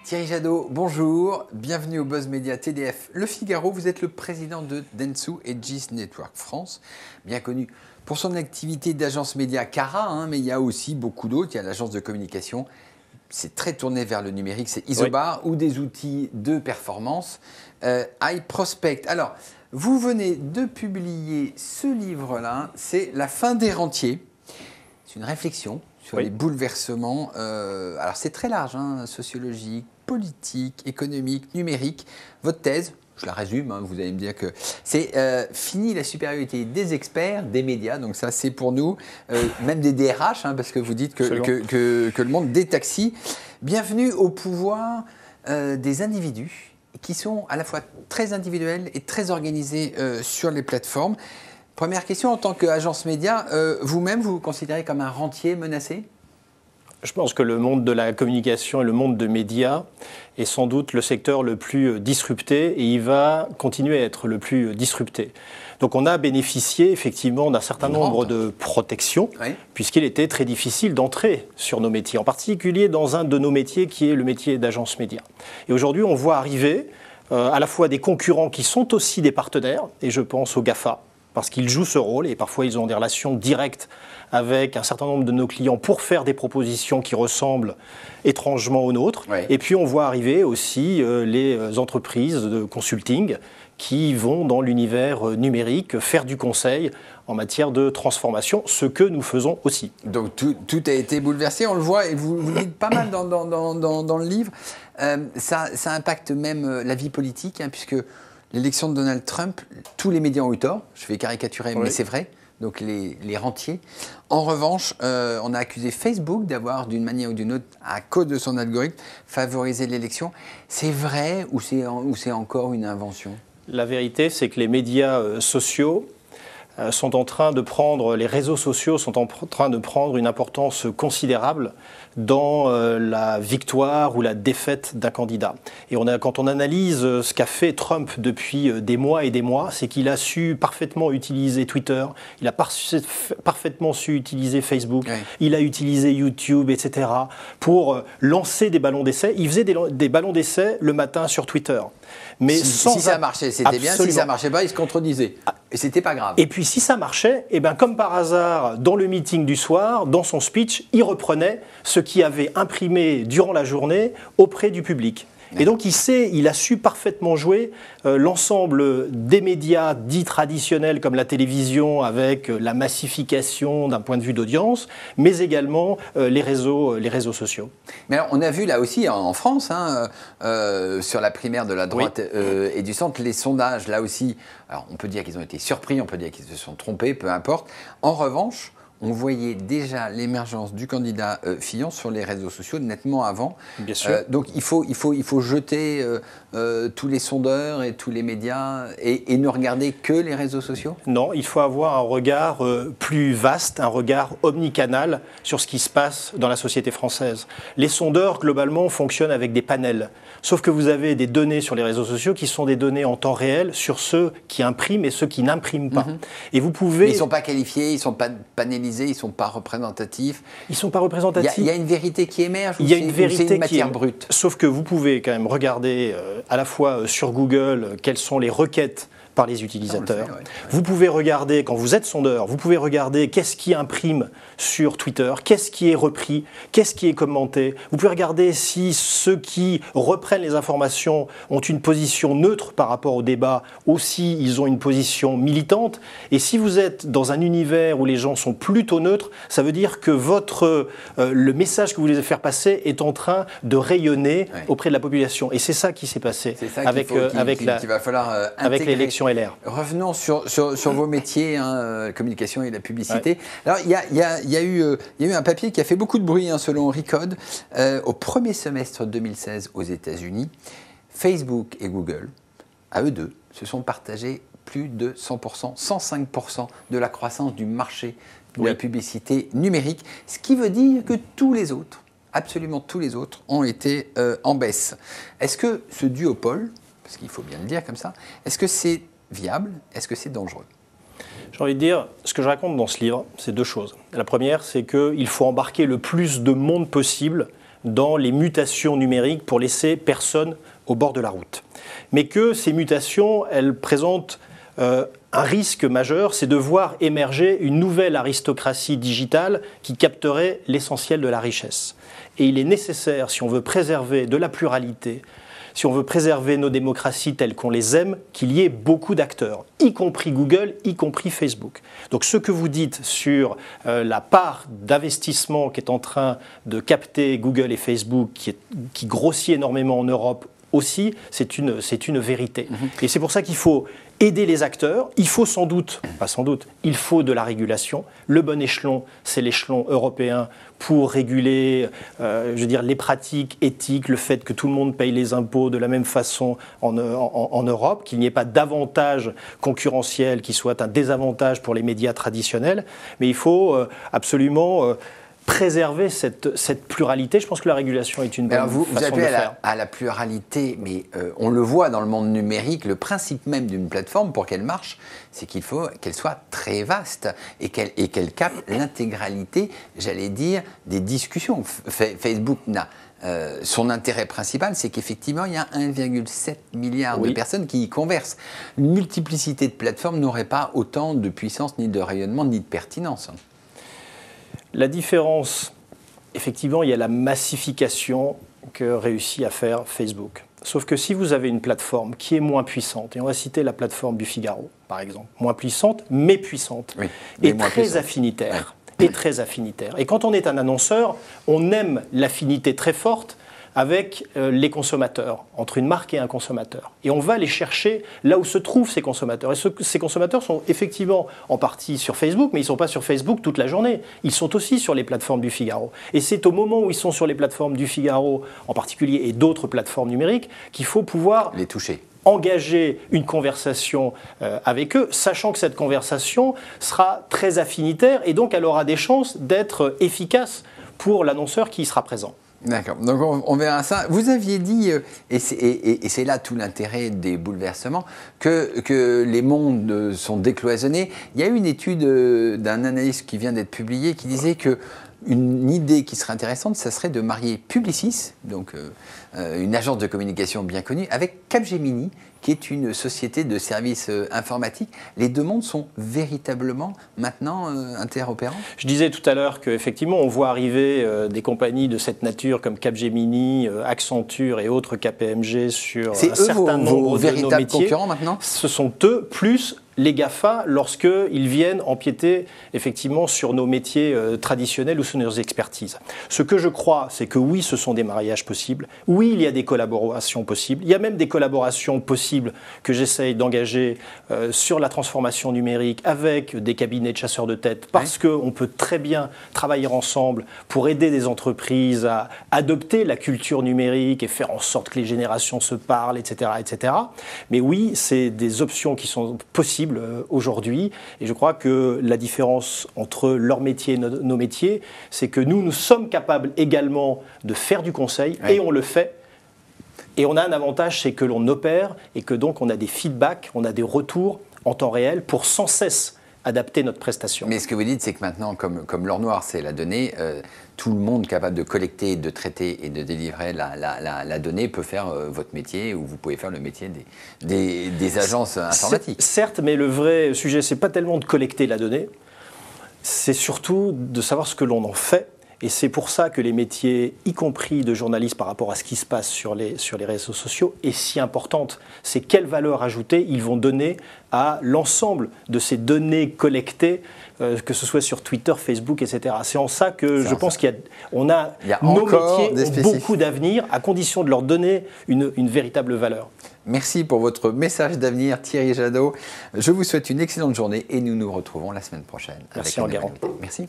Thierry Jadot, bonjour, bienvenue au Buzz Media TDF Le Figaro. Vous êtes le président de Dentsu et GIS Network France, bien connu pour son activité d'agence média Cara, mais il y a aussi beaucoup d'autres. Il y a l'agence de communication, c'est très tourné vers le numérique, c'est Isobar, ou des outils de performance, iProspect. Alors, vous venez de publier ce livre-là, c'est La fin des rentiers. C'est une réflexion sur les bouleversements. Alors c'est très large, sociologique, politique, économique, numérique. Votre thèse, je la résume, vous allez me dire que c'est fini la supériorité des experts, des médias, donc ça c'est pour nous, même des DRH, parce que vous dites que le monde des taxis. Bienvenue au pouvoir des individus qui sont à la fois très individuels et très organisés sur les plateformes. Première question, en tant qu'agence média, vous-même, vous vous considérez comme un rentier menacé ? Je pense que le monde de la communication et le monde de médias est sans doute le secteur le plus disrupté et il va continuer à être le plus disrupté. Donc on a bénéficié effectivement d'un certain nombre de protections, puisqu'il était très difficile d'entrer sur nos métiers, en particulier dans un de nos métiers qui est le métier d'agence média. Et aujourd'hui on voit arriver à la fois des concurrents qui sont aussi des partenaires, et je pense aux GAFA, parce qu'ils jouent ce rôle et parfois ils ont des relations directes avec un certain nombre de nos clients pour faire des propositions qui ressemblent étrangement aux nôtres. Et puis on voit arriver aussi les entreprises de consulting qui vont dans l'univers numérique faire du conseil en matière de transformation, ce que nous faisons aussi. Donc tout a été bouleversé, on le voit, et vous le dites pas mal dans le livre. Ça impacte même la vie politique, puisque l'élection de Donald Trump, tous les médias ont eu tort, je vais caricaturer, mais c'est vrai, donc les rentiers. En revanche, on a accusé Facebook d'avoir, d'une manière ou d'une autre, à cause de son algorithme, favorisé l'élection. C'est vrai ou c'est encore une invention ? La vérité, c'est que les médias sociaux sont en train de prendre, les réseaux sociaux sont en train de prendre une importance considérable dans la victoire ou la défaite d'un candidat. Et quand on analyse ce qu'a fait Trump depuis des mois et des mois, c'est qu'il a su parfaitement utiliser Twitter, il a parfaitement su utiliser Facebook, il a utilisé YouTube, etc. pour lancer des ballons d'essai. Il faisait des ballons d'essai le matin sur Twitter. Mais si ça marchait, c'était bien. Si ça ne marchait pas, il se contredisait. Et c'était pas grave. Et puis si ça marchait, comme par hasard, dans le meeting du soir, dans son speech, il reprenait ce qu'il avait imprimé durant la journée auprès du public. Et donc il a su parfaitement jouer l'ensemble des médias dits traditionnels comme la télévision avec la massification d'un point de vue d'audience, mais également les réseaux sociaux. Mais alors, on a vu là aussi en France, sur la primaire de la droite et du centre, les sondages là aussi, alors on peut dire qu'ils ont été surpris, on peut dire qu'ils se sont trompés, peu importe. En revanche, on voyait déjà l'émergence du candidat Fillon sur les réseaux sociaux nettement avant. Bien sûr. Donc il faut jeter tous les sondeurs et tous les médias et ne regarder que les réseaux sociaux ? Non, il faut avoir un regard plus vaste, un regard omnicanal sur ce qui se passe dans la société française. Les sondeurs, globalement, fonctionnent avec des panels. Sauf que vous avez des données sur les réseaux sociaux qui sont des données en temps réel sur ceux qui impriment et ceux qui n'impriment pas. Et vous pouvez... Mais ils ne sont pas qualifiés, ils ne sont pas panélisés, ils ne sont pas représentatifs. Ils ne sont pas représentatifs. Il y a une vérité qui émerge, il y a une vérité c'est une matière brute. Sauf que vous pouvez quand même regarder à la fois sur Google quelles sont les requêtes par les utilisateurs. Vous pouvez regarder, quand vous êtes sondeur, vous pouvez regarder qu'est-ce qui imprime sur Twitter, qu'est-ce qui est repris, qu'est-ce qui est commenté. Vous pouvez regarder si ceux qui reprennent les informations ont une position neutre par rapport au débat ou si ils ont une position militante. Et si vous êtes dans un univers où les gens sont plutôt neutres, ça veut dire que le message que vous voulez faire passer est en train de rayonner auprès de la population. Et c'est ça qui s'est passé avec l'élection LR. Revenons sur vos métiers, communication et la publicité. Alors, il y a eu un papier qui a fait beaucoup de bruit, selon Recode, au premier semestre 2016 aux États-Unis. Facebook et Google, à eux deux, se sont partagés plus de 100%, 105% de la croissance du marché de la publicité numérique, ce qui veut dire que tous les autres, absolument tous les autres, ont été en baisse. Est-ce que ce duopole, parce qu'il faut bien le dire comme ça, est-ce que c'est viable? Est-ce que c'est dangereux? J'ai envie de dire, ce que je raconte dans ce livre, c'est deux choses. La première, c'est qu'il faut embarquer le plus de monde possible dans les mutations numériques pour laisser personne au bord de la route. Mais que ces mutations, elles présentent un risque majeur, c'est de voir émerger une nouvelle aristocratie digitale qui capterait l'essentiel de la richesse. Et il est nécessaire, si on veut préserver de la pluralité, si on veut préserver nos démocraties telles qu'on les aime, qu'il y ait beaucoup d'acteurs, y compris Google, y compris Facebook. Donc ce que vous dites sur la part d'investissement qui est en train de capter Google et Facebook, qui grossit énormément en Europe aussi, c'est une vérité. Et c'est pour ça qu'il faut aider les acteurs. Il faut sans doute, pas sans doute, il faut de la régulation. Le bon échelon, c'est l'échelon européen pour réguler, les pratiques éthiques, le fait que tout le monde paye les impôts de la même façon en Europe, qu'il n'y ait pas d'avantage concurrentiel qui soit un désavantage pour les médias traditionnels. Mais il faut absolument préserver cette pluralité. Je pense que la régulation est une bonne façon de le faire. Vous appelez à la pluralité, mais on le voit dans le monde numérique, le principe même d'une plateforme, pour qu'elle marche, c'est qu'il faut qu'elle soit très vaste et qu'elle capte l'intégralité, j'allais dire, des discussions. Facebook n'a... son intérêt principal, c'est qu'effectivement, il y a 1,7 milliard de personnes qui y conversent. Une multiplicité de plateformes n'aurait pas autant de puissance, ni de rayonnement, ni de pertinence. La différence, effectivement, il y a la massification que réussit à faire Facebook. Sauf que si vous avez une plateforme qui est moins puissante, et on va citer la plateforme du Figaro, par exemple, moins puissante, mais puissante, et très affinitaire. Et très affinitaire. Et quand on est un annonceur, on aime l'affinité très forte avec les consommateurs, entre une marque et un consommateur. Et on va les chercher là où se trouvent ces consommateurs. Et ces consommateurs sont effectivement en partie sur Facebook, mais ils ne sont pas sur Facebook toute la journée. Ils sont aussi sur les plateformes du Figaro. Et c'est au moment où ils sont sur les plateformes du Figaro, en particulier, et d'autres plateformes numériques, qu'il faut pouvoir les toucher, engager une conversation avec eux, sachant que cette conversation sera très affinitaire et donc elle aura des chances d'être efficace pour l'annonceur qui y sera présent. D'accord, donc on verra ça. Vous aviez dit, et c'est là tout l'intérêt des bouleversements, que les mondes sont décloisonnés. Il y a eu une étude d'un analyste qui vient d'être publiée qui disait que une idée qui serait intéressante, ça serait de marier Publicis, donc une agence de communication bien connue, avec Capgemini, qui est une société de services informatiques. Les deux mondes sont véritablement maintenant interopérants. Je disais tout à l'heure qu'effectivement, on voit arriver des compagnies de cette nature comme Capgemini, Accenture et autres KPMG sur un certain nombre de nos métiers. Concurrents maintenant ? Ce sont eux plus les GAFA lorsqu'ils viennent empiéter effectivement sur nos métiers traditionnels ou sur nos expertises. Ce que je crois, c'est que oui, ce sont des mariages possibles. Oui, il y a des collaborations possibles. Il y a même des collaborations possibles que j'essaye d'engager sur la transformation numérique avec des cabinets de chasseurs de tête parce qu'on peut très bien travailler ensemble pour aider des entreprises à adopter la culture numérique et faire en sorte que les générations se parlent, etc., etc. Mais oui, c'est des options qui sont possibles aujourd'hui, et je crois que la différence entre leur métier et nos métiers, c'est que nous sommes capables également de faire du conseil, et on le fait, et on a un avantage, c'est que l'on opère, et que donc on a des feedbacks, on a des retours en temps réel pour sans cesse adapter notre prestation. Mais ce que vous dites, c'est que maintenant, comme l'or noir, c'est la donnée, tout le monde capable de collecter, de traiter et de délivrer la donnée peut faire votre métier, ou vous pouvez faire le métier des agences informatiques. Certes, mais le vrai sujet, c'est pas tellement de collecter la donnée, c'est surtout de savoir ce que l'on en fait. Et c'est pour ça que les métiers, y compris de journalistes par rapport à ce qui se passe sur les réseaux sociaux, est si importante. C'est quelle valeur ajoutée ils vont donner à l'ensemble de ces données collectées, que ce soit sur Twitter, Facebook, etc. C'est en ça que je pense qu'il y a nos métiers ont beaucoup d'avenir, à condition de leur donner une véritable valeur. Merci pour votre message d'avenir, Thierry Jadot. Je vous souhaite une excellente journée et nous nous retrouvons la semaine prochaine. Merci Enguerrand. Merci.